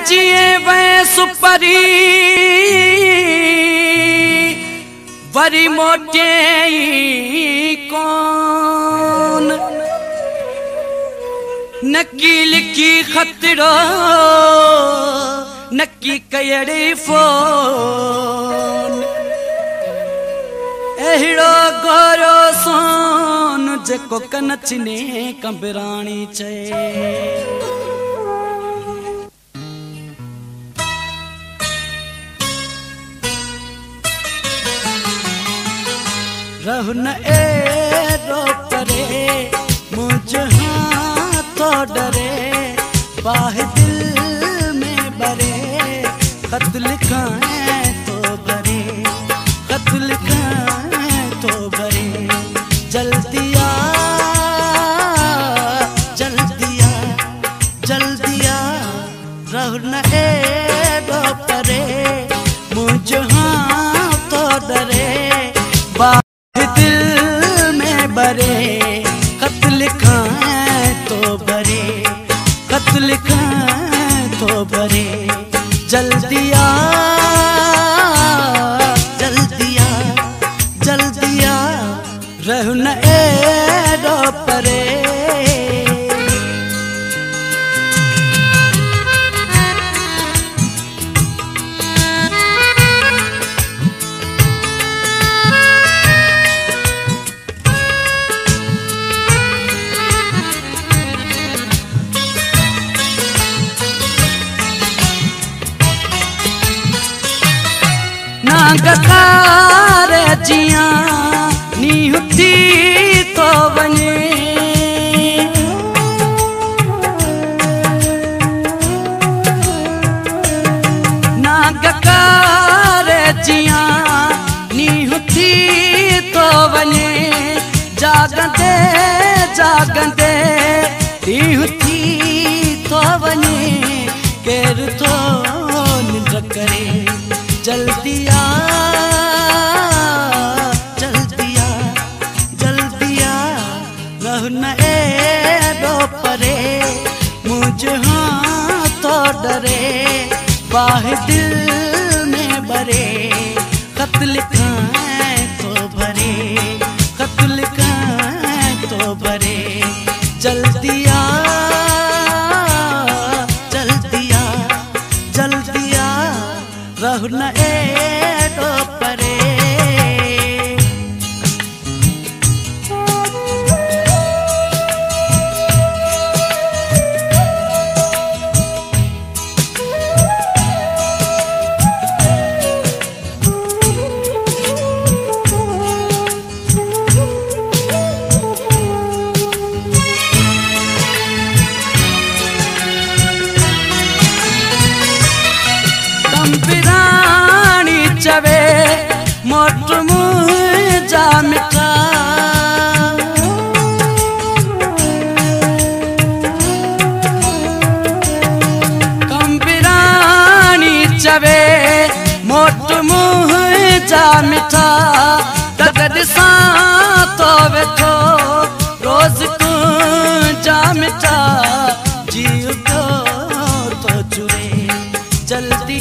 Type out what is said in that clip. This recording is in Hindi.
जिए वै सुपरी वरी मोटे कौन नकी लिखी खतरो नकी कयड़ी फोन एहिड़ो गोरो सोन जेको कनचने कंबराणी चए रहु न एरो परे मुझ हाथों डरे बाह दिल में बरे खत लिखाएं तो भरे खत लिखाएं तो भरे जल्दी आ जल्दी आ जल्दी आ रहु न एरो परे मुझ हाथों डरे बरे खत लिखाएं तो भरे खत लिखाएं तो भरे जल्दी आ जल्दी आ जल्दी आ रहु न एरो परे नागकार जिया नीहुती तो बने नागकार जिया नीहुती तो बने जागंदे जागंदे नीहुती तो बने केर तो निंद्र करे जल्दी आ जल्दी आ जल्दी आ रहु न एरो परे मुझ हाथों डरे बाह दिल में बरे खत लिखाएं तो भरे खत लिखाएं तो भरे जल्दी आ जल्दी आ जल्दी आ रहु न एरो परे कंबराणी चवे मोट मुँह जा मिठा कंबराणी चवे मोट मुँह जा मिठा तगड़ सा तो वेठो रोज तू जा मिठा जीव तो चुरे जल्दी